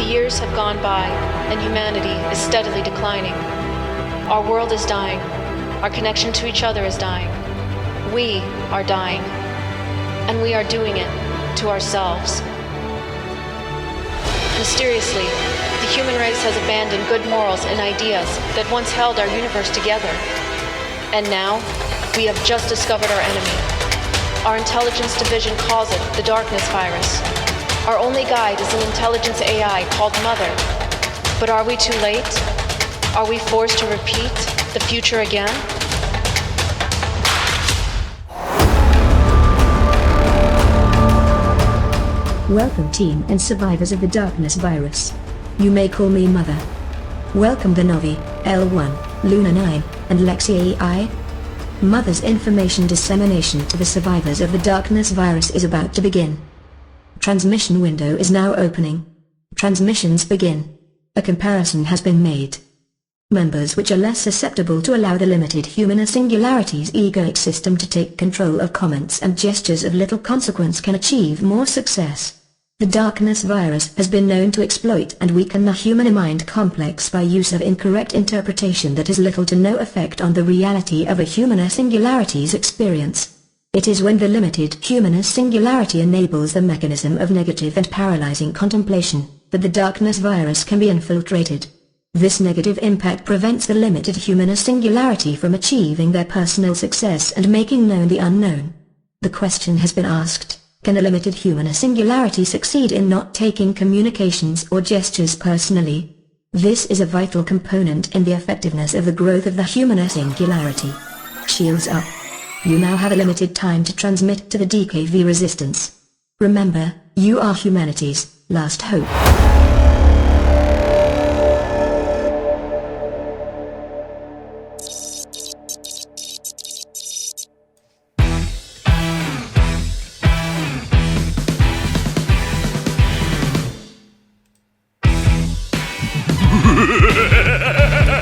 years have gone by, and humanity is steadily declining. Our world is dying. Our connection to each other is dying. We are dying. And we are doing it to ourselves. Mysteriously, the human race has abandoned good morals and ideas that once held our universe together. And now, we have just discovered our enemy. Our intelligence division calls it the darkness virus. Our only guide is an intelligence AI called Mother. But are we too late? Are we forced to repeat the future again? Welcome, team and survivors of the darkness virus. You may call me Mother. Welcome the Novi, L1, Luna 9, and Lexi AI. Mother's information dissemination to the survivors of the darkness virus is about to begin. Transmission window is now opening. Transmissions begin. A comparison has been made. Members which are less susceptible to allow the limited human singularity's egoic system to take control of comments and gestures of little consequence can achieve more success. The darkness virus has been known to exploit and weaken the human mind complex by use of incorrect interpretation that has little to no effect on the reality of a human singularity's experience. It is when the limited human singularity enables the mechanism of negative and paralyzing contemplation that the darkness virus can be infiltrated. This negative impact prevents the limited human singularity from achieving their personal success and making known the unknown. The question has been asked, can a limited human singularity succeed in not taking communications or gestures personally? This is a vital component in the effectiveness of the growth of the human singularity. Shields up. You now have a limited time to transmit to the DKV resistance. Remember, you are humanity's last hope.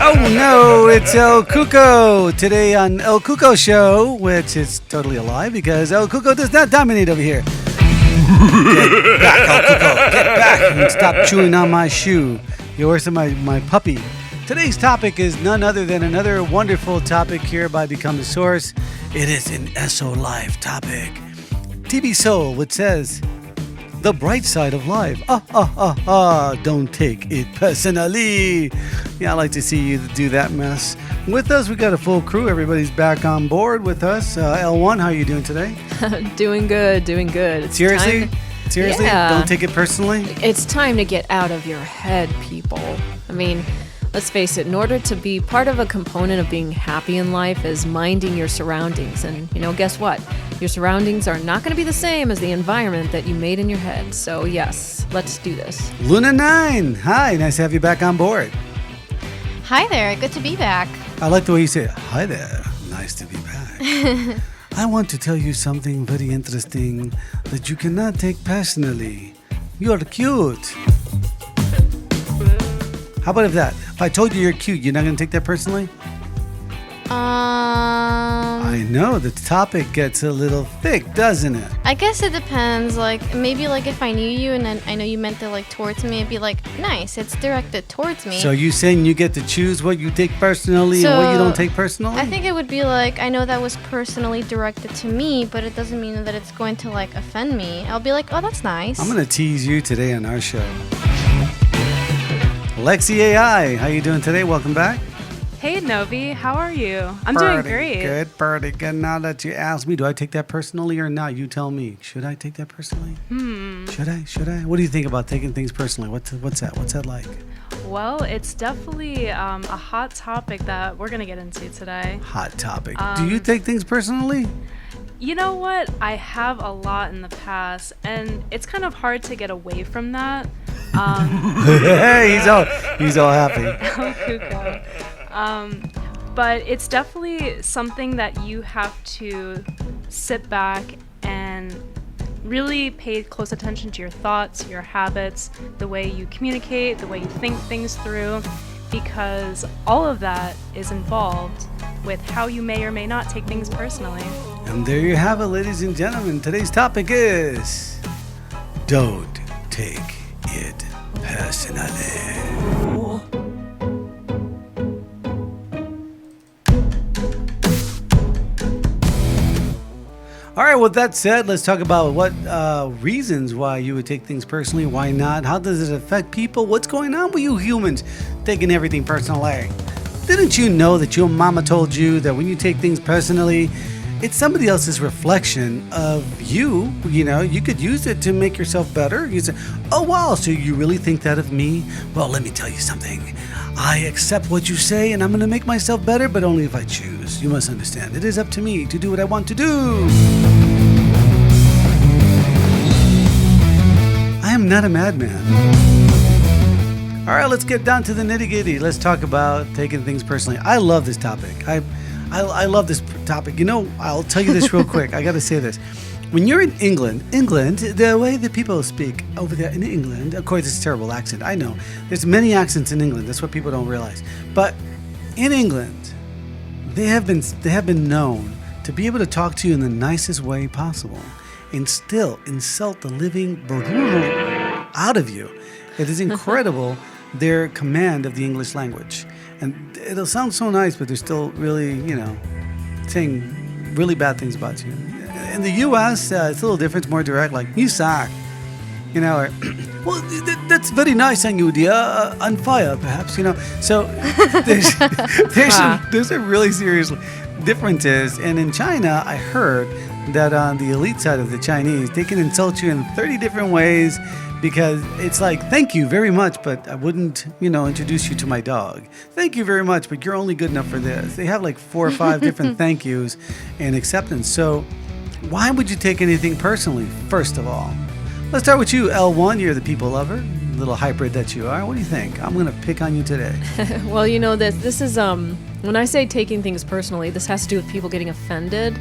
Oh no, it's El Cuco! Today on El Cuco Show, which is totally a lie because El Cuco does not dominate over here. Get back, El Cuco! Get back and stop chewing on my shoe. You're worse than my puppy. Today's topic is none other than another wonderful topic here by Become the Source. It is an ESO-Life topic. TBSOL, which says, the bright side of life. Don't take it personally. Yeah, I like to see you do that mess. With us, we got a full crew. Everybody's back on board with us. L1, how are you doing today? Doing good. It's Seriously? Yeah. Don't take it personally? It's time to get out of your head, people. I mean, let's face it, in order to be part of a component of being happy in life is minding your surroundings. And, guess what? Your surroundings are not going to be the same as the environment that you made in your head. So, yes, let's do this. Luna 9, hi. Nice to have you back on board. Hi there, good to be back. I like the way you say it. Hi there. Nice to be back. I want to tell you something very interesting that you cannot take personally. You're cute. How about if I told you you're cute, you're not going to take that personally? I know, the topic gets a little thick, doesn't it? I guess it depends, maybe if I knew you and then I know you meant it towards me, it'd be nice, it's directed towards me. So you saying you get to choose what you take personally and what you don't take personally? I think it would be I know that was personally directed to me, but it doesn't mean that it's going to offend me. I'll be oh, that's nice. I'm going to tease you today on our show. Lexi AI, how you doing today? Welcome back. Hey Novi, how are you? I'm doing great. Pretty good. Now that you ask me, do I take that personally or not? You tell me. Should I take that personally? Should I? What do you think about taking things personally? What's that? What's that like? Well, it's definitely a hot topic that we're going to get into today. Hot topic. Do you take things personally? You know what? I have a lot in the past, and it's kind of hard to get away from that. Hey, he's all happy. Oh, Cuco. But it's definitely something that you have to sit back and really pay close attention to your thoughts, your habits, the way you communicate, the way you think things through, because all of that is involved with how you may or may not take things personally. And there you have it, ladies and gentlemen. Today's topic is don't take it personally. All right, with that said, let's talk about what reasons why you would take things personally, why not, how does it affect people, what's going on with you humans taking everything personally. Didn't you know that your mama told you that when you take things personally, it's somebody else's reflection of you? You know, you could use it to make yourself better. You say, oh wow, so you really think that of me? Well, let me tell you something. I accept what you say and I'm going to make myself better, but only if I choose. You must understand, it is up to me to do what I want to do. I am not a madman. All right, let's get down to the nitty-gritty. Let's talk about taking things personally. I love this topic. I love this topic. You know, I'll tell you this real quick. I got to say this. When you're in England, the way that people speak over there in England, of course, it's a terrible accent. I know. There's many accents in England. That's what people don't realize. But in England, they have been known to be able to talk to you in the nicest way possible and still insult the living out of you. It is incredible, their command of the English language. And it'll sound so nice, but they're still really, saying really bad things about you. In the U.S., it's a little different, it's more direct, like, you suck. Or, well, that's very nice on you, dear. On fire, perhaps, So there's a really serious differences. And in China, I heard that on the elite side of the Chinese, they can insult you in 30 different ways because it's like, thank you very much, but I wouldn't, introduce you to my dog. Thank you very much, but you're only good enough for this. They have like 4 or 5 different thank yous and acceptance. So why would you take anything personally, first of all? Let's start with you, L1. You're the people lover, little hybrid that you are. What do you think? I'm going to pick on you today. Well, this is, when I say taking things personally, this has to do with people getting offended,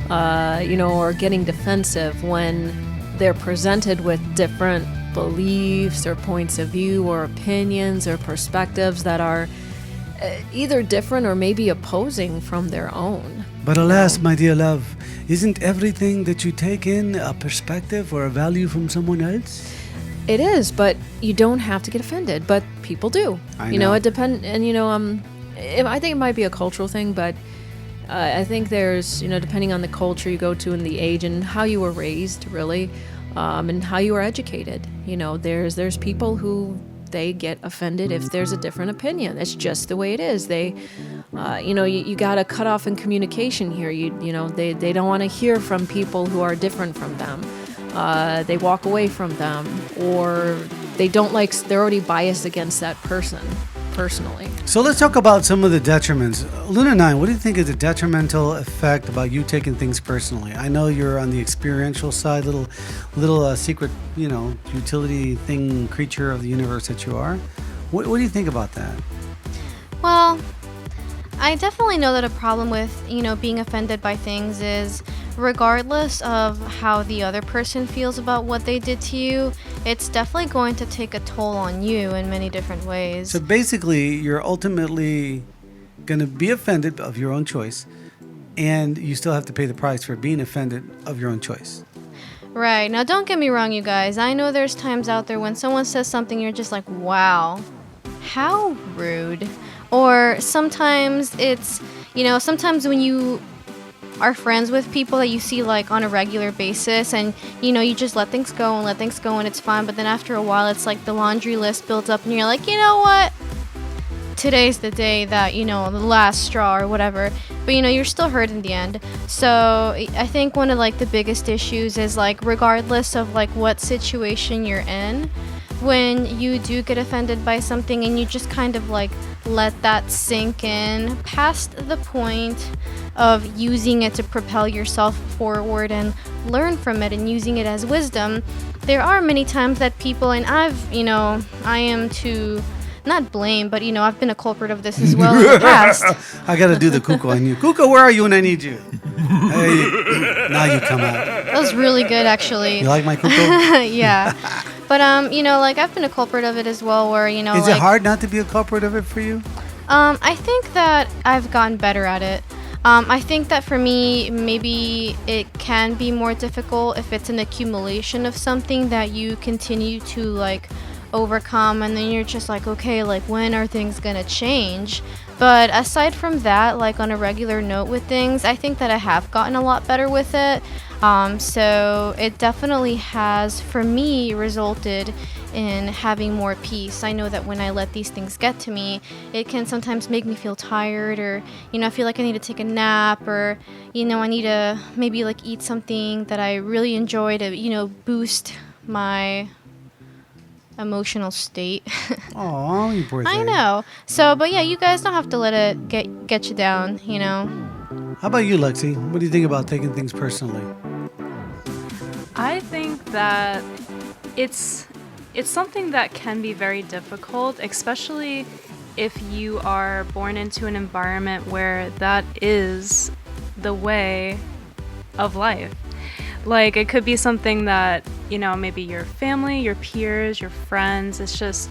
or getting defensive when they're presented with different beliefs or points of view or opinions or perspectives that are either different or maybe opposing from their own. But alas, my dear love, isn't everything that you take in a perspective or a value from someone else? It is, but you don't have to get offended, but people do. I know. It depends, and I think it might be a cultural thing, but I think there's, depending on the culture you go to and the age and how you were raised, really, and how you were educated. There's people who they get offended if there's a different opinion. It's just the way it is. They, you got to cut off in communication here. They don't want to hear from people who are different from them. They walk away from them, or they're already biased against that person personally. So let's talk about some of the detriments. Luna 9, what do you think is the detrimental effect about you taking things personally? I know you're on the experiential side, little secret, utility thing, creature of the universe that you are. What do you think about that? Well, I definitely know that a problem with, being offended by things is regardless of how the other person feels about what they did to you, it's definitely going to take a toll on you in many different ways. So basically, you're ultimately going to be offended of your own choice, and you still have to pay the price for being offended of your own choice. Right. Now, don't get me wrong, you guys. I know there's times out there when someone says something, you're just like, wow, how rude. Or sometimes it's, sometimes when you are friends with people that you see like on a regular basis and you just let things go and it's fine, but then after a while it's like the laundry list builds up and you're like, you know what, today's the day that the last straw or whatever, but you're still hurt in the end. So I think one of like the biggest issues is like regardless of like what situation you're in, when you do get offended by something and you just kind of like let that sink in past the point of using it to propel yourself forward and learn from it and using it as wisdom, there are many times that people, and I am to not blame, but I've been a culprit of this as well in the past. I gotta do the Kuko on you. Kuko, where are you when I need you? Hey, now you come out. That was really good, actually. You like my Kuko? Yeah. But, like, I've been a culprit of it as well, where, Is it hard not to be a culprit of it for you? I think that I've gotten better at it. I think that for me, maybe it can be more difficult if it's an accumulation of something that you continue to, like, overcome, and then you're just like, okay, like when are things gonna change? But aside from that, like on a regular note with things, I think that I have gotten a lot better with it. So it definitely has, for me, resulted in having more peace. I know that when I let these things get to me, it can sometimes make me feel tired, or, I feel like I need to take a nap, or, I need to maybe like eat something that I really enjoy to, boost my emotional state. Oh, you poor thing. I know. So, but yeah, you guys don't have to let it get you down, How about you, Lexi? What do you think about taking things personally? I think that it's something that can be very difficult, especially if you are born into an environment where that is the way of life. Like, it could be something that, maybe your family, your peers, your friends, it's just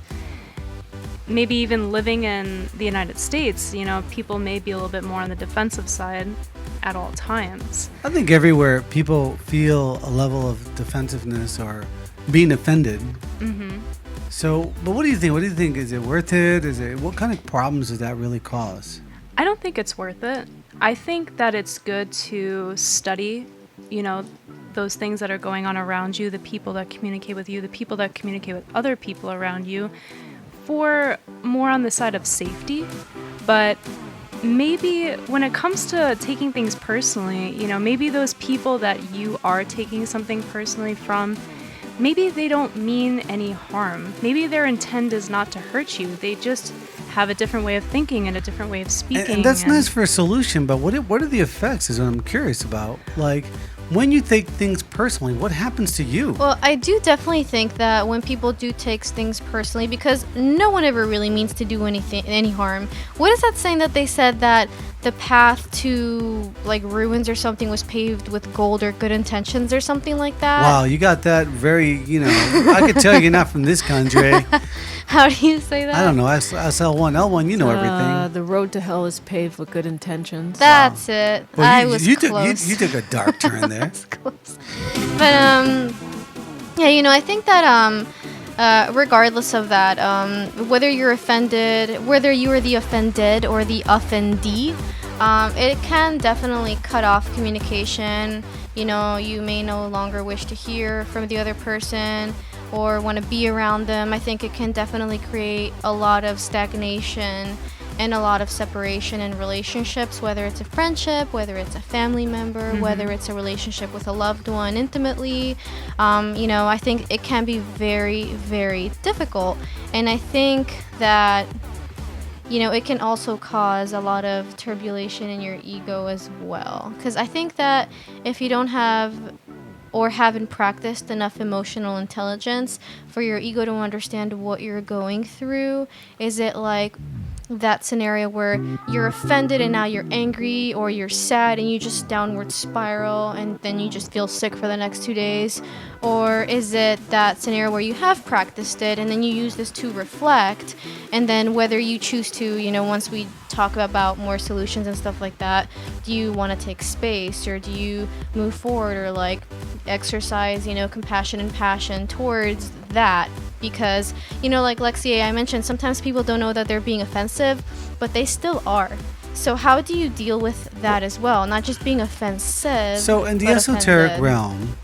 maybe even living in the United States, people may be a little bit more on the defensive side at all times. I think everywhere people feel a level of defensiveness or being offended. Mm-hmm. So, but what do you think? What do you think? Is it worth it? What kind of problems does that really cause? I don't think it's worth it. I think that it's good to study, those things that are going on around you, the people that communicate with you, the people that communicate with other people around you, for more on the side of safety. But maybe when it comes to taking things personally, maybe those people that you are taking something personally from, maybe they don't mean any harm. Maybe their intent is not to hurt you. They just have a different way of thinking and a different way of speaking. And that's nice for a solution, but what are the effects is what I'm curious about. Like, when you take things personally, what happens to you? Well, I do definitely think that when people do take things personally, because no one ever really means to do any harm. What is that saying that they said that the path to like ruins or something was paved with gold or good intentions or something like that? Wow, you got that very, I could tell you're not from this country. How do you say that? I don't know. L1, everything. The road to hell is paved with good intentions. That's it. Well, I was close. You took a dark turn there. That's close. But yeah, I think that regardless of that, whether you're offended, whether you are the offended or the offendee, it can definitely cut off communication. You may no longer wish to hear from the other person or want to be around them. I think it can definitely create a lot of stagnation and a lot of separation in relationships, whether it's a friendship, whether it's a family member, whether it's a relationship with a loved one intimately. I think it can be very, very difficult. And I think that, it can also cause a lot of turbulation in your ego as well. Because I think that if you don't have or haven't practiced enough emotional intelligence for your ego to understand what you're going through, is it like that scenario where you're offended and now you're angry, or you're sad and you just downward spiral and then you just feel sick for the next 2 days? Or is it that scenario where you have practiced it and then you use this to reflect, and then whether you choose to, once we talk about more solutions and stuff like that, do you want to take space, or do you move forward, or like exercise, compassion and passion towards that? Because, like Lexi, I mentioned, sometimes people don't know that they're being offensive, but they still are. So how do you deal with that as well? Not just being offensive. So in the esoteric realm,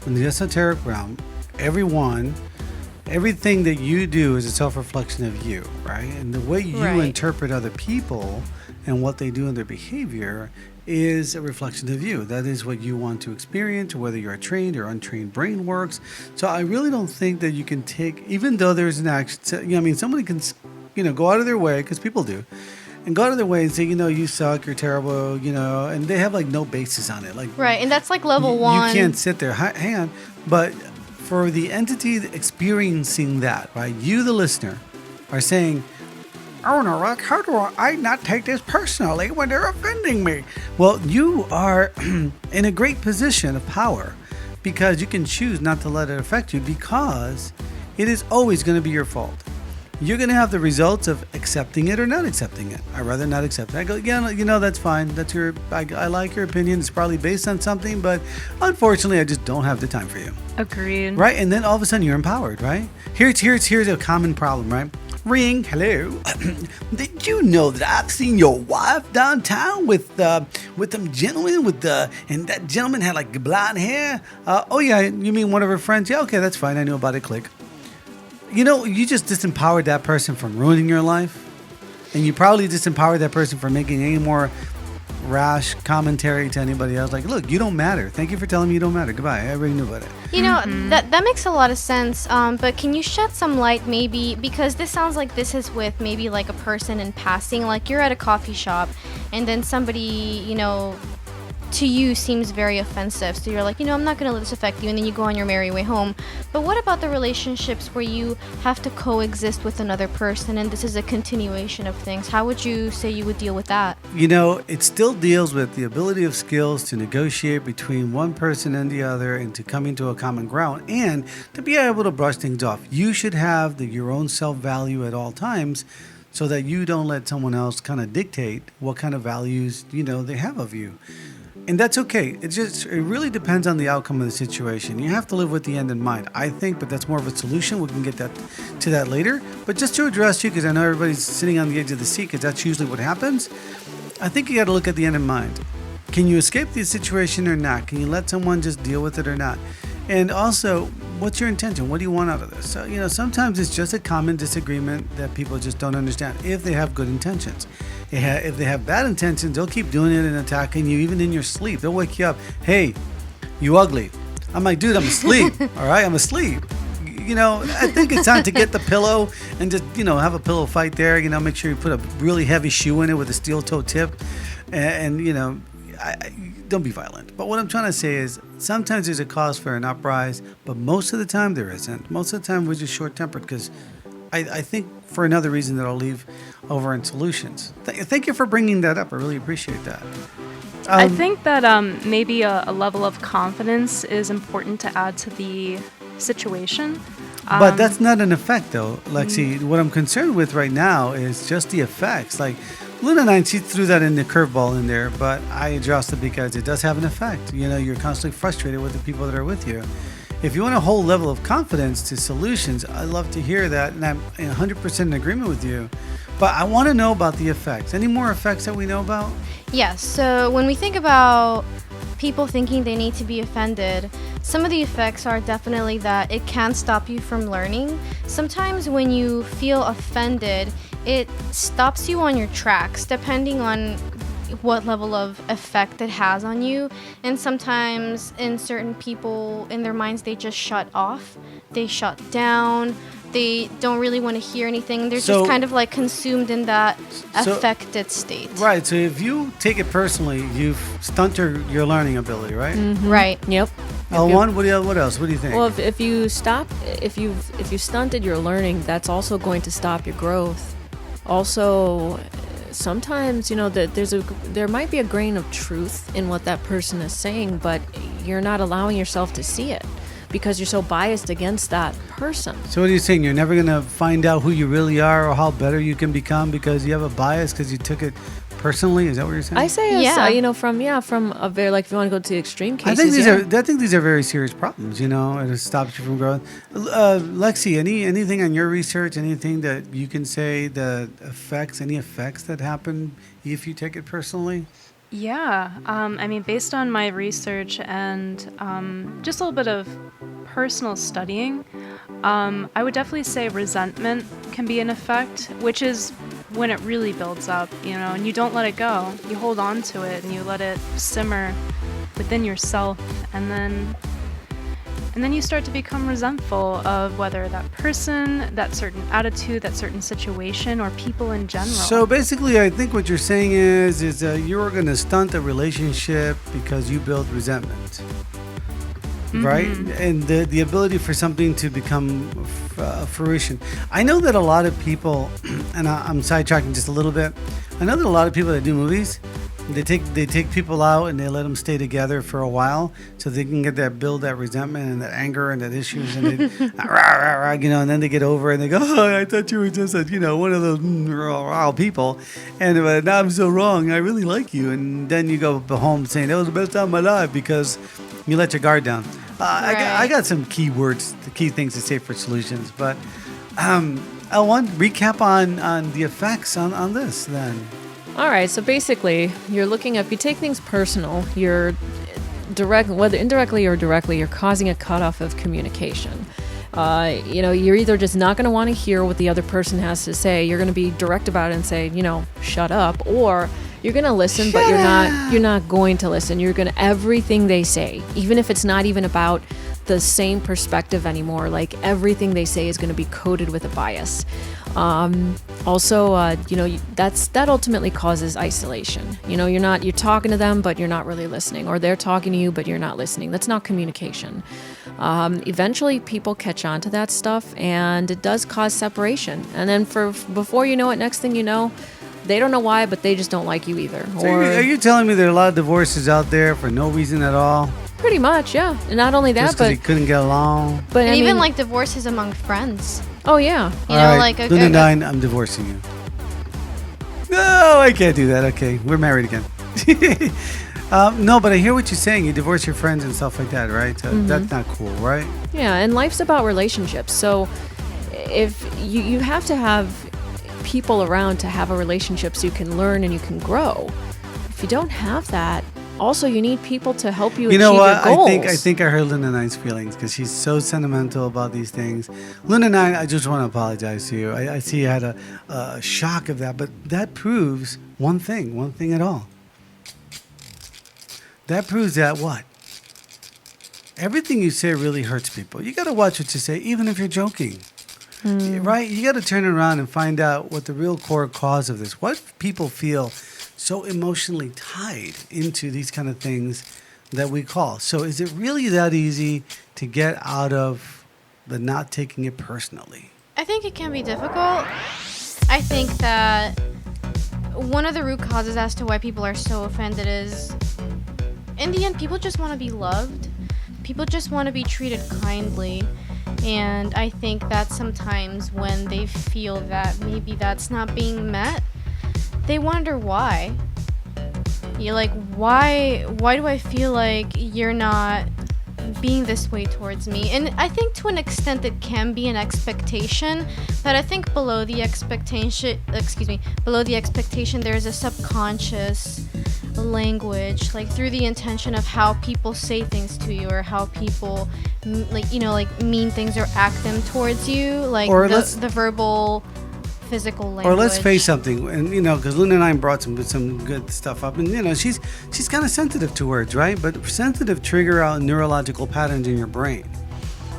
everything that you do is a self-reflection of you, right? And the way you interpret other people and what they do in their behavior is a reflection of you. That is what you want to experience, whether you're a trained or untrained brain works. So I really don't think that you can take, even though there's an action, somebody can, go out of their way, because people do, and go out of their way and say, you suck, you're terrible, and they have like no basis on it. Like, right, and that's like level one. You can't sit there, hang on, but for the entity experiencing that, right, you, the listener, are saying, oh no, Rock, how do I not take this personally when they're offending me? Well, you are in a great position of power, because you can choose not to let it affect you, because it is always going to be your fault. you're going to have the results of accepting it or not accepting it. I'd rather not accept it. I go, yeah, that's fine. I like your opinion. It's probably based on something, but unfortunately, I just don't have the time for you. Agreed. Right? And then all of a sudden you're empowered, right? Here's a common problem, right? Ring, hello. Did you know that I've seen your wife downtown with them gentlemen and that gentleman had like blonde hair? Oh yeah, you mean one of her friends? Yeah, okay, that's fine. I knew about it. Click. You just disempowered that person from ruining your life, and you probably disempowered that person from making any more rash commentary to anybody else. Like, look, you don't matter. Thank you for telling me you don't matter. Goodbye. I already knew about it. That makes a lot of sense. But can you shed some light, maybe, because this sounds like this is with maybe like a person in passing, like you're at a coffee shop, and then somebody, to you seems very offensive. So you're like, I'm not going to let this affect you. And then you go on your merry way home. But what about the relationships where you have to coexist with another person and this is a continuation of things? How would you say you would deal with that? It still deals with the ability of skills to negotiate between one person and the other and to come into a common ground and to be able to brush things off. You should have your own self-value at all times so that you don't let someone else kind of dictate what kind of values, they have of you. And that's okay. It really depends on the outcome of the situation. You have to live with the end in mind, I think, but that's more of a solution. We can get to that later. But just to address you, because I know everybody's sitting on the edge of the seat, because that's usually what happens, I think you got to look at the end in mind. Can you escape the situation or not? Can you let someone just deal with it or not? And also, what's your intention? What do you want out of this? So, sometimes it's just a common disagreement that people just don't understand if they have good intentions. If they have bad intentions, they'll keep doing it and attacking you even in your sleep. They'll wake you up. Hey, you ugly. I'm like, dude, I'm asleep. All right, I'm asleep. I think it's time to get the pillow and just, have a pillow fight there. Make sure you put a really heavy shoe in it with a steel toe tip. And don't be violent. But what I'm trying to say is sometimes there's a cause for an uprising, but most of the time there isn't. Most of the time we're just short-tempered because I think for another reason that I'll leave over in solutions. Thank you for bringing that up. I really appreciate that. I think that maybe a level of confidence is important to add to the situation. But that's not an effect, though, Lexi. What I'm concerned with right now is just the effects. Like Luna 9, she threw that in the curveball in there, but I addressed it because it does have an effect. You're constantly frustrated with the people that are with you. If you want a whole level of confidence to solutions, I'd love to hear that, and I'm 100% in agreement with you. But I want to know about the effects. Any more effects that we know about? Yes. So when we think about people thinking they need to be offended, some of the effects are definitely that it can stop you from learning. Sometimes when you feel offended, it stops you on your tracks, depending on what level of effect it has on you. And sometimes in certain people, in their minds, they just shut off, they shut down, they don't really want to hear anything. They're just kind of like consumed in that affected state. Right. So if you take it personally, you've stunted your learning ability, right? Mm-hmm. Right. Yep. L1, what else? What do you think? Well, if you stunted your learning, that's also going to stop your growth. Also, sometimes there might be a grain of truth in what that person is saying, but you're not allowing yourself to see it because you're so biased against that person. So what are you saying? You're never going to find out who you really are or how better you can become because you have a bias because you took it personally? Is that what you're saying? I say, from a very, like, if you want to go to the extreme cases. I think these are very serious problems. It stops you from growing. Lexi, anything on your research? Anything that you can say that affects any effects that happen if you take it personally? Yeah, based on my research and just a little bit of personal studying, I would definitely say resentment can be an effect, which is when it really builds up, and you don't let it go. You hold on to it and you let it simmer within yourself, and then you start to become resentful of whether that person, that certain attitude, that certain situation, or people in general. So basically, I think what you're saying is you're going to stunt a relationship because you build resentment. Right? And the ability for something to become fruition. I know that a lot of people, and I'm sidetracking just a little bit, I know that a lot of people that do movies, They take people out and they let them stay together for a while so they can build that resentment and that anger and that issues and they, and then they get over it and they go, oh, I thought you were just one of those people, and now I'm so wrong. I really like you, and then you go home saying that was the best time of my life because you let your guard down. I got some key words, the key things to say for solutions, but L1, recap on the effects on this then. All right, so basically, you're looking at, if you take things personal, you're whether indirectly or directly, you're causing a cutoff of communication. You're either just not going to want to hear what the other person has to say. You're going to be direct about it and say, shut up, or you're going to listen, but you're not going to listen. You're going to everything they say, even if it's not even about the same perspective anymore. Like everything they say is going to be coated with a bias. That ultimately causes isolation. You're talking to them, but you're not really listening, or they're talking to you, but you're not listening. That's not communication. Eventually people catch on to that stuff and it does cause separation. And then before you know it, next thing you know, they don't know why, but they just don't like you either. So are you telling me there are a lot of divorces out there for no reason at all? Pretty much, yeah. And not only that, just because they couldn't get along. But even like divorces among friends. Oh yeah. Luna 9, I'm divorcing you. No, I can't do that. Okay, we're married again. No, but I hear what you're saying. You divorce your friends and stuff like that, right? So that's not cool, right? Yeah, and life's about relationships. So if you have to have people around to have a relationship so you can learn and you can grow. If you don't have that, also you need people to help you achieve your goals. I think I heard Luna 9's feelings because she's so sentimental about these things. Luna 9, I just want to apologize to you. I see you had a shock of that, but that proves one thing at all. That proves that what? Everything you say really hurts people. You got to watch what you say, even if you're joking. Right? You got to turn around and find out what the real core cause of this. What people feel so emotionally tied into these kind of things that we call. So is it really that easy to get out of the not taking it personally? I think it can be difficult. I think that one of the root causes as to why people are so offended is, in the end, people just want to be loved. People just want to be treated kindly. And I think that sometimes when they feel that maybe that's not being met, they wonder why. You're like, why do I feel like you're not being this way towards me? And I think to an extent it can be an expectation, but I think below the expectation there's a subconscious language, like through the intention of how people say things to you or how people mean things or act them towards you, like the verbal, physical language. Or let's face something, and because Luna 9 brought some good stuff up, and she's kind of sensitive to words, right? But sensitive trigger out neurological patterns in your brain.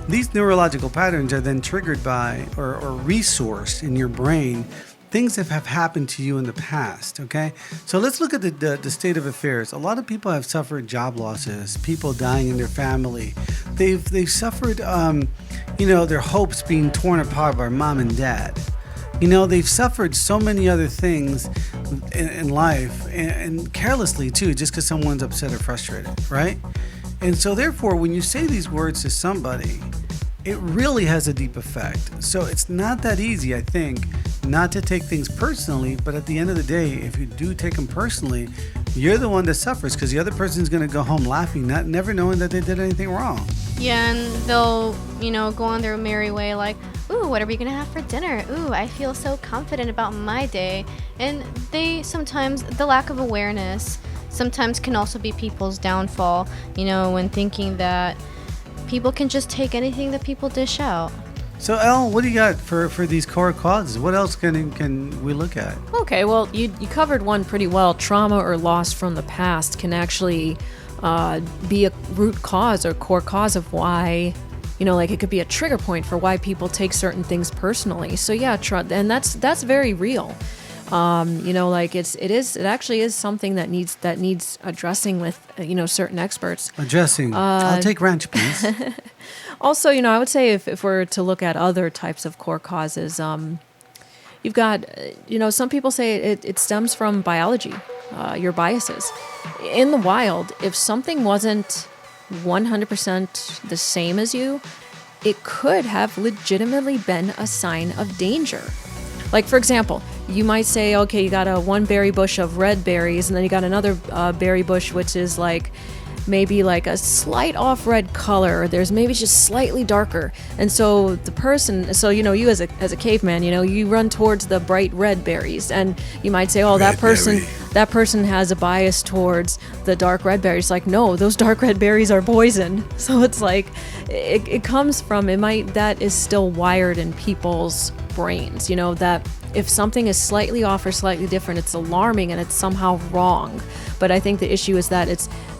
These neurological patterns are then triggered by or resourced in your brain things that have happened to you in the past, okay? So let's look at the state of affairs. A lot of people have suffered job losses, people dying in their family. They've suffered, their hopes being torn apart by mom and dad. They've suffered so many other things in life, and carelessly too, just because someone's upset or frustrated, right? And so therefore, when you say these words to somebody, it really has a deep effect. So it's not that easy, I think, not to take things personally, but at the end of the day, if you do take them personally, you're the one that suffers because the other person's going to go home laughing, never knowing that they did anything wrong. Yeah, and they'll, go on their merry way like, ooh, what are we going to have for dinner? Ooh, I feel so confident about my day. And the lack of awareness sometimes can also be people's downfall, when thinking that people can just take anything that people dish out. So, Elle, what do you got for these core causes? What else can we look at? Okay, well, you covered one pretty well. Trauma or loss from the past can actually be a root cause or core cause of why, it could be a trigger point for why people take certain things personally. So yeah, and that's very real. It actually is something that needs addressing with certain experts. Addressing. I'll take ranch, please. Also, I would say if we're to look at other types of core causes, you've got, some people say it stems from biology. your biases. In the wild, if something wasn't 100% the same as you, it could have legitimately been a sign of danger. Like, for example, you might say, okay, you got one berry bush of red berries, and then you got another berry bush which is like maybe like a slight off red color, or there's maybe just slightly darker. And so the person, so you as a caveman, you run towards the bright red berries, and you might say, oh, that person has a bias towards the dark red berries. Like, no, those dark red berries are poison. So it's like it comes from, that is still wired in people's brains, that if something is slightly off or slightly different, it's alarming and it's somehow wrong. But I think the issue is that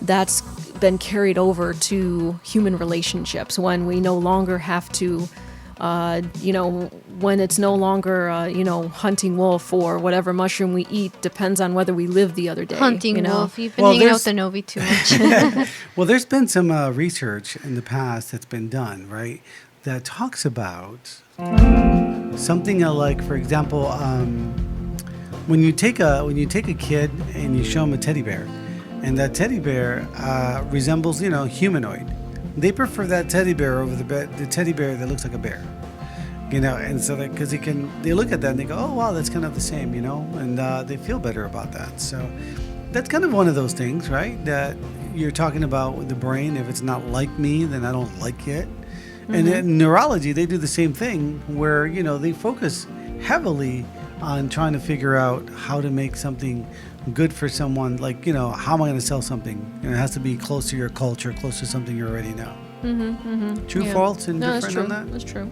that's been carried over to human relationships, when we no longer have to when it's no longer hunting wolf, or whatever mushroom we eat depends on whether we live the other day. Hunting wolf. You've been hanging out with the Novi too much. Well, there's been some research in the past that's been done, right, that talks about something like, for example, when you take a kid and you show them a teddy bear, and that teddy bear resembles, humanoid, they prefer that teddy bear over the teddy bear that looks like a bear, and so because they look at that and they go, oh wow, that's kind of the same, and they feel better about that. So that's kind of one of those things, right, that you're talking about with the brain. If it's not like me, then I don't like it. Mm-hmm. And in neurology, they do the same thing, where they focus heavily on trying to figure out how to make something good for someone. Like, how am I going to sell something? It has to be close to your culture, close to something you already know. True, yeah. False, and different on that? That's true.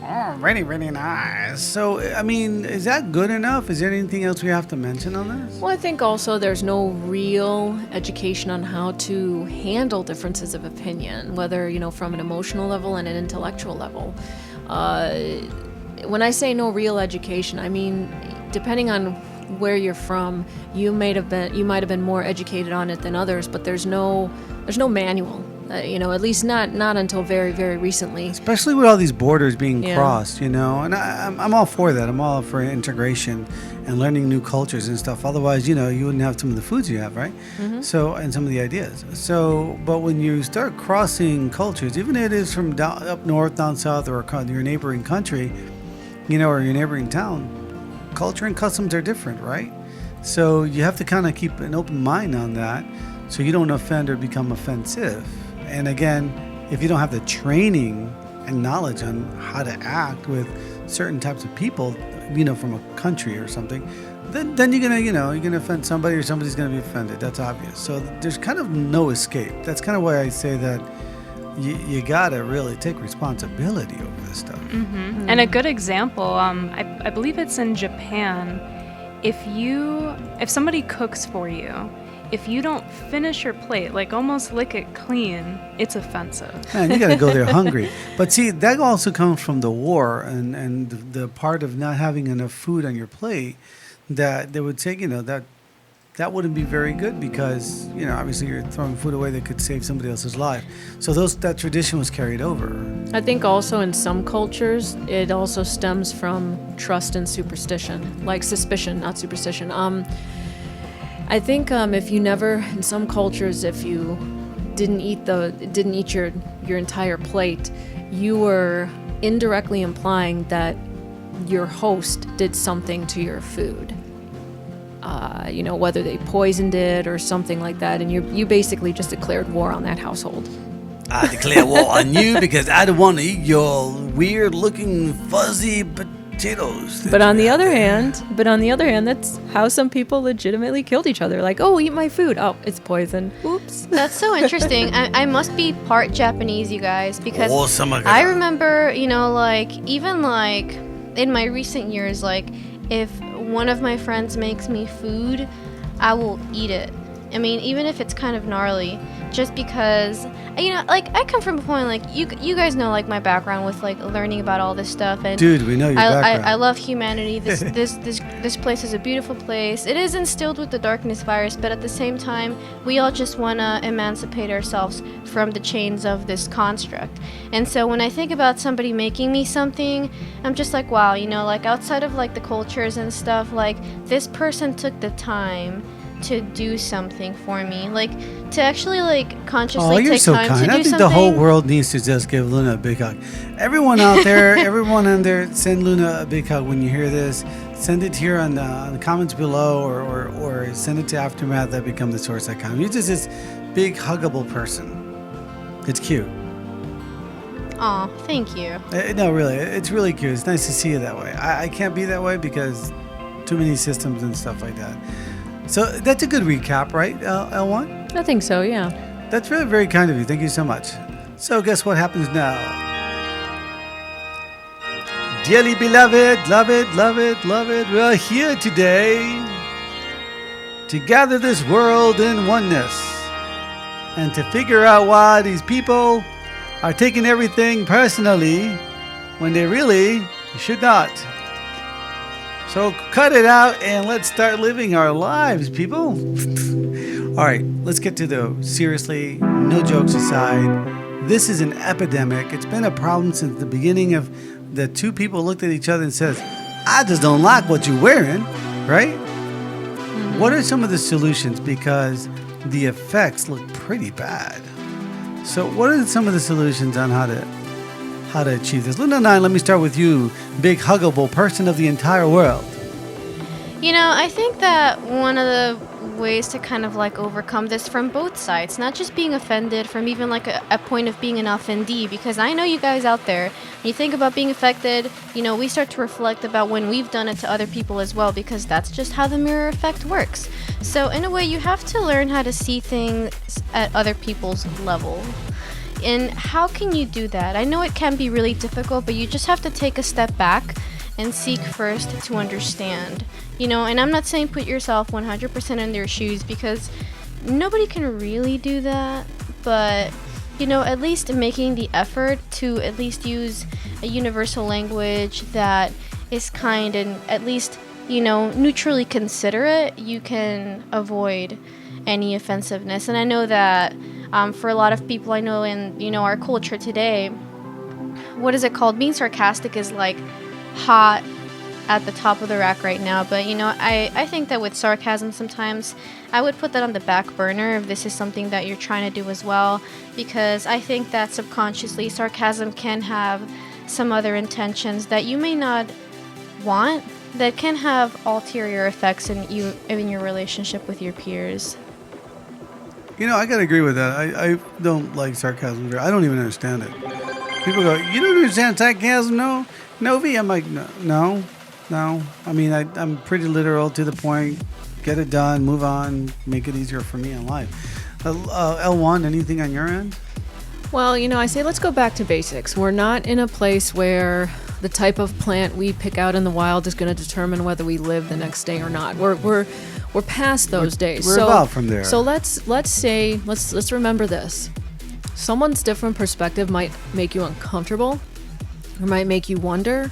Oh, really, really nice. So, is that good enough? Is there anything else we have to mention on this? Well, I think also there's no real education on how to handle differences of opinion, whether, from an emotional level and an intellectual level. When I say no real education, I mean, depending on where you're from, you might have been more educated on it than others, but there's no manual. At least not until very, very recently. Especially with all these borders being crossed, and I'm all for that. I'm all for integration and learning new cultures and stuff. Otherwise, you wouldn't have some of the foods you have, right? Mm-hmm. So, and some of the ideas. So, but when you start crossing cultures, even if it is from up north, down south, or your neighboring country, or your neighboring town, culture and customs are different, right? So you have to kind of keep an open mind on that, so you don't offend or become offensive. And again, if you don't have the training and knowledge on how to act with certain types of people, from a country or something, then you're gonna offend somebody, or somebody's gonna be offended. That's obvious. So there's kind of no escape. That's kind of why I say that you gotta really take responsibility over this stuff. Mm-hmm. Mm-hmm. And a good example, I believe it's in Japan. If somebody cooks for you, if you don't finish your plate, like almost lick it clean, it's offensive. Man, you got to go there hungry. But see, that also comes from the war and the part of not having enough food on your plate, that they would say, that wouldn't be very good, because, obviously you're throwing food away that could save somebody else's life. So that tradition was carried over. I think also in some cultures, it also stems from trust and superstition, like suspicion, not superstition. I think if you never, in some cultures, if you didn't eat your entire plate, you were indirectly implying that your host did something to your food. Whether they poisoned it or something like that, and you basically just declared war on that household. I declare war on you because I don't want to eat your weird-looking fuzzy potatoes. But on the other hand, that's how some people legitimately killed each other. Like, oh, eat my food. Oh, it's poison. Oops. That's so interesting. I must be part Japanese, you guys, because I remember, even in my recent years, if one of my friends makes me food, I will eat it. Even if it's kind of gnarly, just because, I come from a point, you guys know, my background with, learning about all this stuff. And dude, we know your background. I love humanity. This place is a beautiful place. It is instilled with the darkness virus, but at the same time, we all just want to emancipate ourselves from the chains of this construct. And so when I think about somebody making me something, I'm just like, wow, outside of, the cultures and stuff, this person took the time to do something for me, like to actually like consciously Oh, you're take so time kind. to I do think something. the whole world needs to just give Luna a big hug. Everyone out there, everyone in there, send Luna a big hug when you hear this. Send it here on the comments below, or send it to Aftermath at BecomeTheSource.com. You're just this big huggable person. It's cute. Aw, thank you. No, really, it's really cute. It's nice to see you that way. I can't be that way because too many systems and stuff like that. So that's a good recap, right, L1? I think so, yeah. That's really very kind of you. Thank you so much. So guess what happens now? Dearly beloved, love it, we're here today to gather this world in oneness and to figure out why these people are taking everything personally when they really should not. So cut it out and let's start living our lives, people. All right, let's get to the seriously, no jokes aside. This is an epidemic. It's been a problem since the beginning of the two people looked at each other and says, I just don't like what you're wearing, right? Mm-hmm. What are some of the solutions? Because the effects look pretty bad. So what are some of the solutions on how to achieve this? Luna 9, let me start with you, big huggable person of the entire world. You know, I think that one of the ways to kind of like overcome this from both sides, not just being offended from even like a point of being an offendee, because I know you guys out there, when you think about being affected, you know, we start to reflect about when we've done it to other people as well, because that's just how the mirror effect works. So in a way, you have to learn how to see things at other people's level. And how can you do that? I know it can be really difficult, but you just have to take a step back and seek first to understand. You know, and I'm not saying put yourself 100% in their shoes, because nobody can really do that, but you know, at least making the effort to at least use a universal language that is kind and at least, you know, neutrally considerate, you can avoid any offensiveness. And I know that for a lot of people I know in, you know, our culture today, what is it called? Being sarcastic is like hot at the top of the rack right now, but you know, I think that with sarcasm sometimes I would put that on the back burner if this is something that you're trying to do as well, because I think that subconsciously sarcasm can have some other intentions that you may not want, that can have ulterior effects in your relationship with your peers. You know, I gotta agree with that. I don't like sarcasm. I don't even understand it. People go, you don't understand sarcasm, no? Novi? I'm like, no. I mean, I'm pretty literal, to the point. Get it done, move on, make it easier for me in life. L1, anything on your end? Well, you know, I say let's go back to basics. We're not in a place where the type of plant we pick out in the wild is going to determine whether we live the next day or not. We're past those days. We're evolved from there. So let's remember this. Someone's different perspective might make you uncomfortable, or might make you wonder,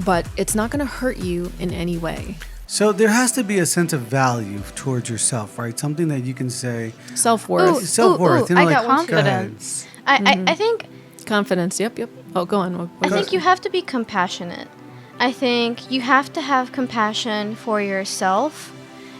but it's not going to hurt you in any way. So there has to be a sense of value towards yourself, right? Something that you can say. Self-worth. Self-worth. Ooh, You know, I like, got one. Confidence. I think Confidence. Yep. Oh, go on. I think you have to be compassionate. I think you have to have compassion for yourself,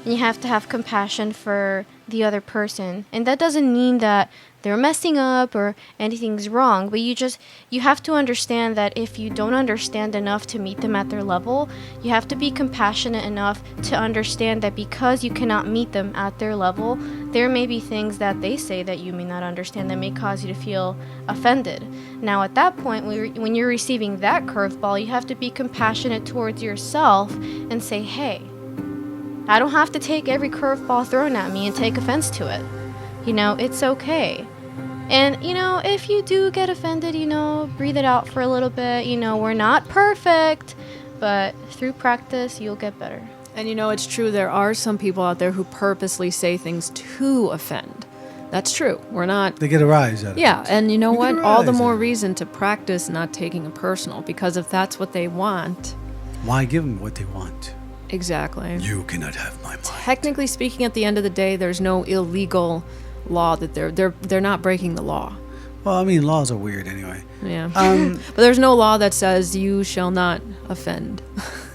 and you have to have compassion for the other person. And that doesn't mean that they're messing up or anything's wrong, but you have to understand that if you don't understand enough to meet them at their level, you have to be compassionate enough to understand that because you cannot meet them at their level, there may be things that they say that you may not understand that may cause you to feel offended. Now at that point, when you're receiving that curveball, you have to be compassionate towards yourself and say, hey, I don't have to take every curveball thrown at me and take offense to it. You know, it's okay. And, you know, if you do get offended, you know, breathe it out for a little bit. You know, we're not perfect, but through practice, you'll get better. And you know, it's true, there are some people out there who purposely say things to offend. That's true. We're not... They get a rise out of it. Yeah, and you know They what? get a All the rise more out of it. reason to practice not taking it personal, because if that's what they want... Why give them what they want? Exactly. You cannot have my mind. Technically speaking, at the end of the day, there's no illegal law that they're not breaking the law. Well, I mean, laws are weird anyway. Yeah. But there's no law that says you shall not offend.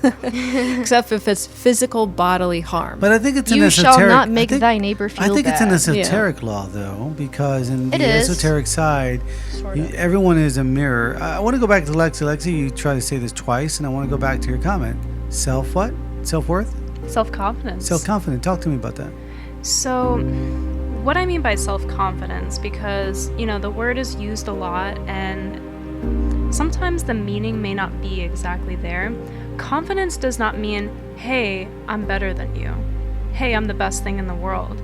Except if it's physical bodily harm. But I think it's an You esoteric. shall not make I think, thy neighbor feel I think it's an bad. esoteric law, though, because in It the is. esoteric side, everyone is a mirror. I want to go back to Lexi. Lexi, you try to say this twice, and I want to go back to your comment. Self what? Self-worth? Self-confidence. Self-confident. Talk to me about that. So, what I mean by self-confidence, because, the word is used a lot, and sometimes the meaning may not be exactly there. Confidence does not mean, hey, I'm better than you. Hey, I'm the best thing in the world.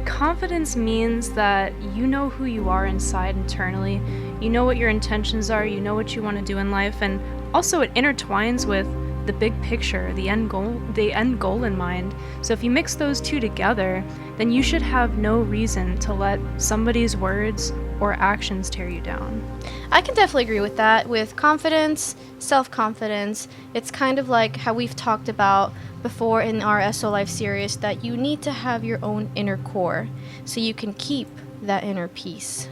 Confidence means that you know who you are inside internally, you know what your intentions are, you know what you want to do in life, and also it intertwines with the big picture, the end goal in mind. So if you mix those two together, then you should have no reason to let somebody's words or actions tear you down. I can definitely agree with that. With confidence, self-confidence, it's kind of like how we've talked about before in our ESO-Life series, that you need to have your own inner core so you can keep that inner peace.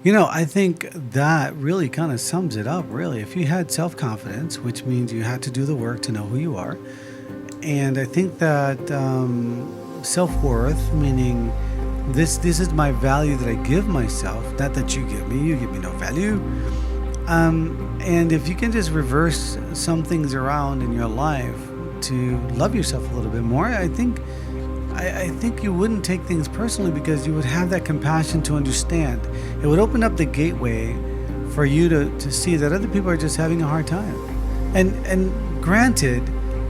I think that really kind of sums it up, really. If you had self-confidence, which means you had to do the work to know who you are, and I think that self-worth, meaning this is my value that I give myself, not that you give me no value. And if you can just reverse some things around in your life to love yourself a little bit more, I think you wouldn't take things personally, because you would have that compassion to understand. It would open up the gateway for you to see that other people are just having a hard time. And granted,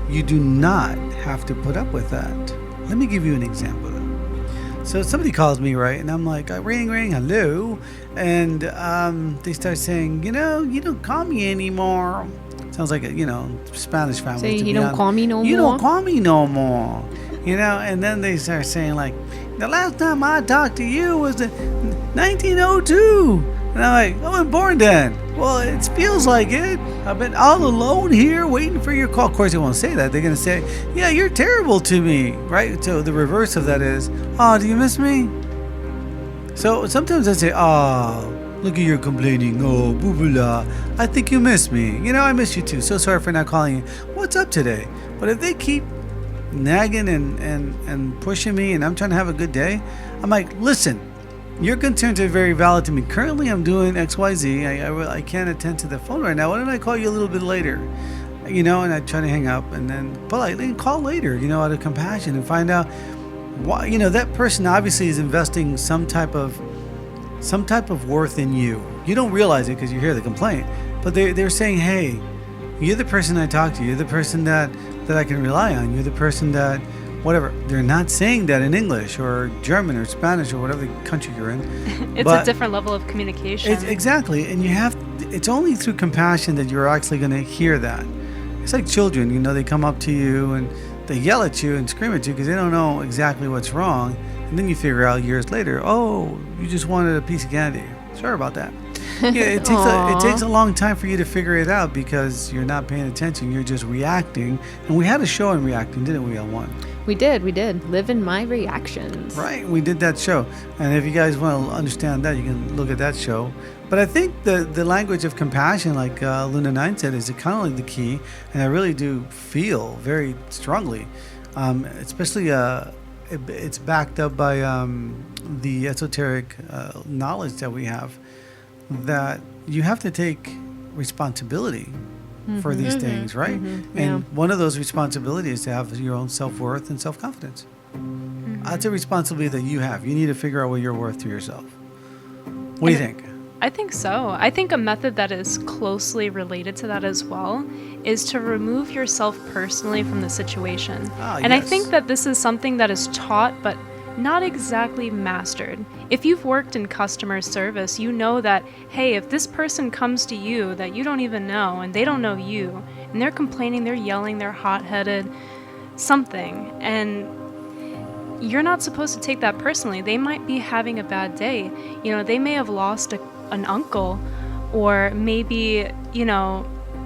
you do not have to put up with that. Let me give you an example. So somebody calls me, right? And I'm like, ring, ring, hello. And they start saying, you don't call me anymore. Sounds like a, Spanish family. Say, you don't call me no more? You don't call me no more. And then they start saying, like, the last time I talked to you was in 1902. And I'm like, I wasn't born then. Well, it feels like it. I've been all alone here waiting for your call. Of course, they won't say that. They're going to say, yeah, you're terrible to me, right? So the reverse of that is, oh, do you miss me? So sometimes I say, oh, look at you complaining. Oh, boo-boo-la. I think you miss me. I miss you too. So sorry for not calling you. What's up today? But if they keep nagging and pushing me and I'm trying to have a good day, I'm like, listen, your concerns are very valid to me. Currently, I'm doing XYZ. I can't attend to the phone right now. Why don't I call you a little bit later? And I try to hang up and then politely call later, out of compassion, and find out why, that person obviously is investing some type of worth in you. You don't realize it because you hear the complaint, but they're saying, hey, you're the person I talk to. You're the person that I can rely on. You're the person that, whatever. They're not saying that in English or German or Spanish or whatever country you're in. It's a different level of communication. Exactly. And it's only through compassion that you're actually going to hear that. It's like children, they come up to you and they yell at you and scream at you because they don't know exactly what's wrong. And then you figure out years later, oh, you just wanted a piece of candy. Sorry about that. Yeah, it takes a long time for you to figure it out because you're not paying attention. You're just reacting. And we had a show on reacting, didn't we, L1? We did. Live in my reactions. Right, we did that show. And if you guys want to understand that, you can look at that show. But I think the language of compassion, like Luna 9 said, is kind of like the key. And I really do feel very strongly, especially it's backed up by the esoteric knowledge that we have, that you have to take responsibility for these things, right? And one of those responsibilities is to have your own self-worth and self-confidence. That's a responsibility that you have. You need to figure out what you're worth to yourself. What do you think? I think so. I think a method that is closely related to that as well is to remove yourself personally from the situation. And I think that this is something that is taught but not exactly mastered. If you've worked in customer service, you know that, hey, if this person comes to you that you don't even know and they don't know you, and they're complaining, they're yelling, they're hot-headed, something, and you're not supposed to take that personally. They might be having a bad day. They may have lost an uncle, or maybe,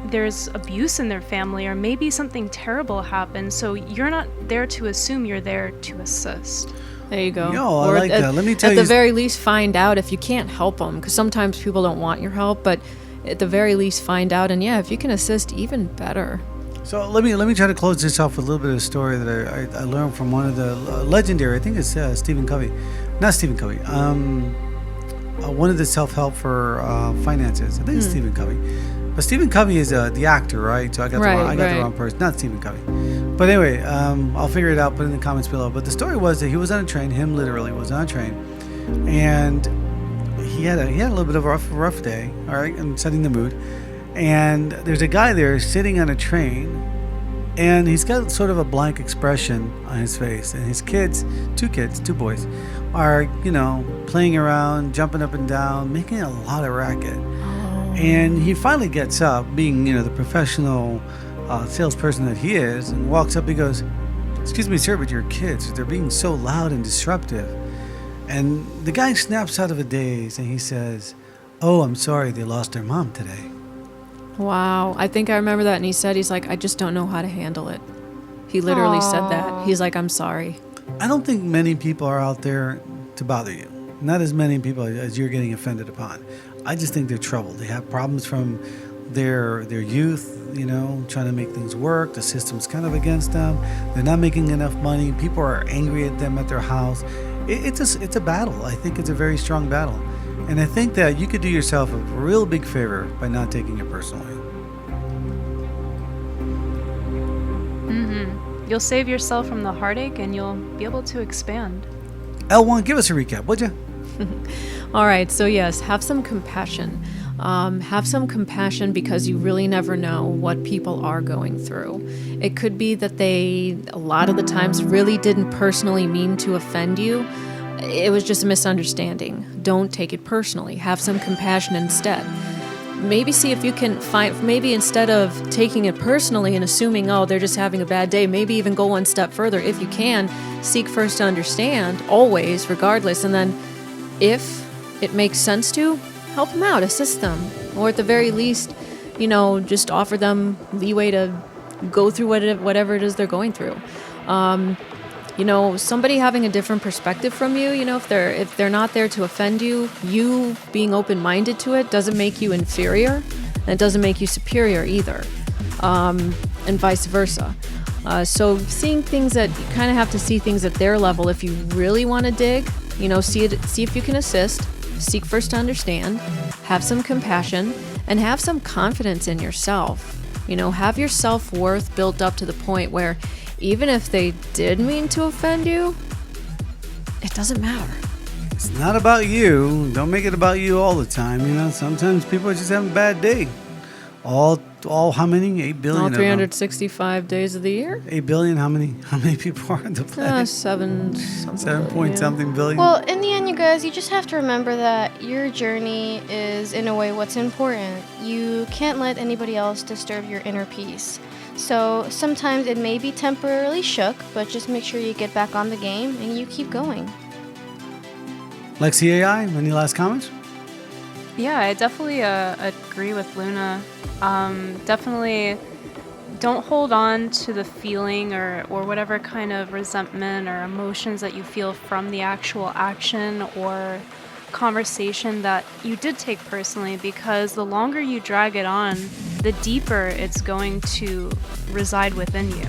there's abuse in their family, or maybe something terrible happened. So you're not there to assume, you're there to assist. There you go. Yo, I like that. Let me tell at you. the very least, find out if you can't help them, because sometimes people don't want your help. But at the very least, find out, and if you can assist, even better. So let me try to close this off with a little bit of a story that I learned from one of the legendary. I think it's Stephen Covey, not Stephen Covey. One of the self-help for finances. I think it's Stephen Covey. But Stephen Covey is the actor, right? So I got the wrong person. Not Stephen Covey. But anyway, I'll figure it out. Put it in the comments below. But the story was that he was on a train. Him literally was on a train, and he had a little bit of a rough day. All right, I'm setting the mood. And there's a guy there sitting on a train, and he's got sort of a blank expression on his face. And his kids, two boys, are playing around, jumping up and down, making a lot of racket. And he finally gets up, being the professional salesperson that he is, and walks up. He goes, "Excuse me, sir, but your kids, they're being so loud and disruptive." And the guy snaps out of a daze, and he says, "Oh, I'm sorry, they lost their mom today." Wow. I think I remember that. And he's like, I just don't know how to handle it. He literally said that. He's like, I'm sorry. I don't think many people are out there to bother you. Not as many people as you're getting offended upon. I just think they're troubled. They have problems from their youth, trying to make things work. The system's kind of against them. They're not making enough money. People are angry at them at their house. It's a battle. I think it's a very strong battle. And I think that you could do yourself a real big favor by not taking it personally. You'll save yourself from the heartache, and you'll be able to expand. L1, give us a recap, would you? All right. So yes, have some compassion. Have some compassion, because you really never know what people are going through. It could be that they, a lot of the times, really didn't personally mean to offend you. It was just a misunderstanding. Don't take it personally. Have some compassion instead. Maybe see if you can find, maybe instead of taking it personally and assuming, oh, they're just having a bad day, maybe even go one step further. If you can, seek first to understand, always, regardless. And then if it makes sense to, help them out, assist them. Or at the very least, just offer them leeway to go through whatever it is they're going through. Somebody having a different perspective from you, if they're not there to offend you, you being open-minded to it doesn't make you inferior, and it doesn't make you superior either, and vice versa. So seeing things that you kind of have to see things at their level. If you really want to dig, see if you can assist, seek first to understand, have some compassion, and have some confidence in yourself. Have your self-worth built up to the point where even if they did mean to offend you, it doesn't matter. It's not about you. Don't make it about you all the time. Sometimes people just have a bad day. All how many? 8 billion. All 365 days of the year? 8 billion. How many people are on the planet? 7 point something billion. Well, in the end, you guys, you just have to remember that your journey is, in a way, what's important. You can't let anybody else disturb your inner peace. So sometimes it may be temporarily shook, but just make sure you get back on the game and you keep going. Lexi AI, any last comments? Yeah, I definitely agree with Luna. Definitely don't hold on to the feeling or whatever kind of resentment or emotions that you feel from the actual action or conversation that you did take personally, because the longer you drag it on, the deeper it's going to reside within you.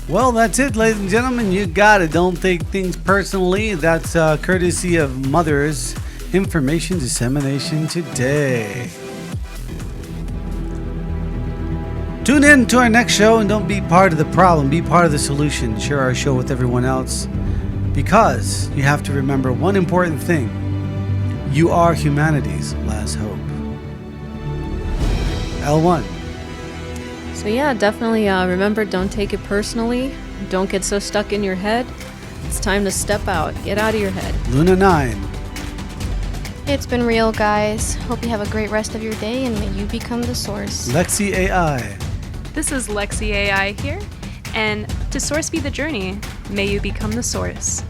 Well, that's it, ladies and gentlemen. You got it. Don't take things personally. That's courtesy of Mother's Information Dissemination Today. Tune in to our next show, and don't be part of the problem. Be part of the solution. Share our show with everyone else, because you have to remember one important thing. You are humanity's last hope. L1. So yeah, definitely remember, don't take it personally. Don't get so stuck in your head. It's time to step out. Get out of your head. Luna 9. It's been real, guys. Hope you have a great rest of your day, and may you become the source. Lexi AI. This is Lexi AI here, and to source be the journey, may you become the source.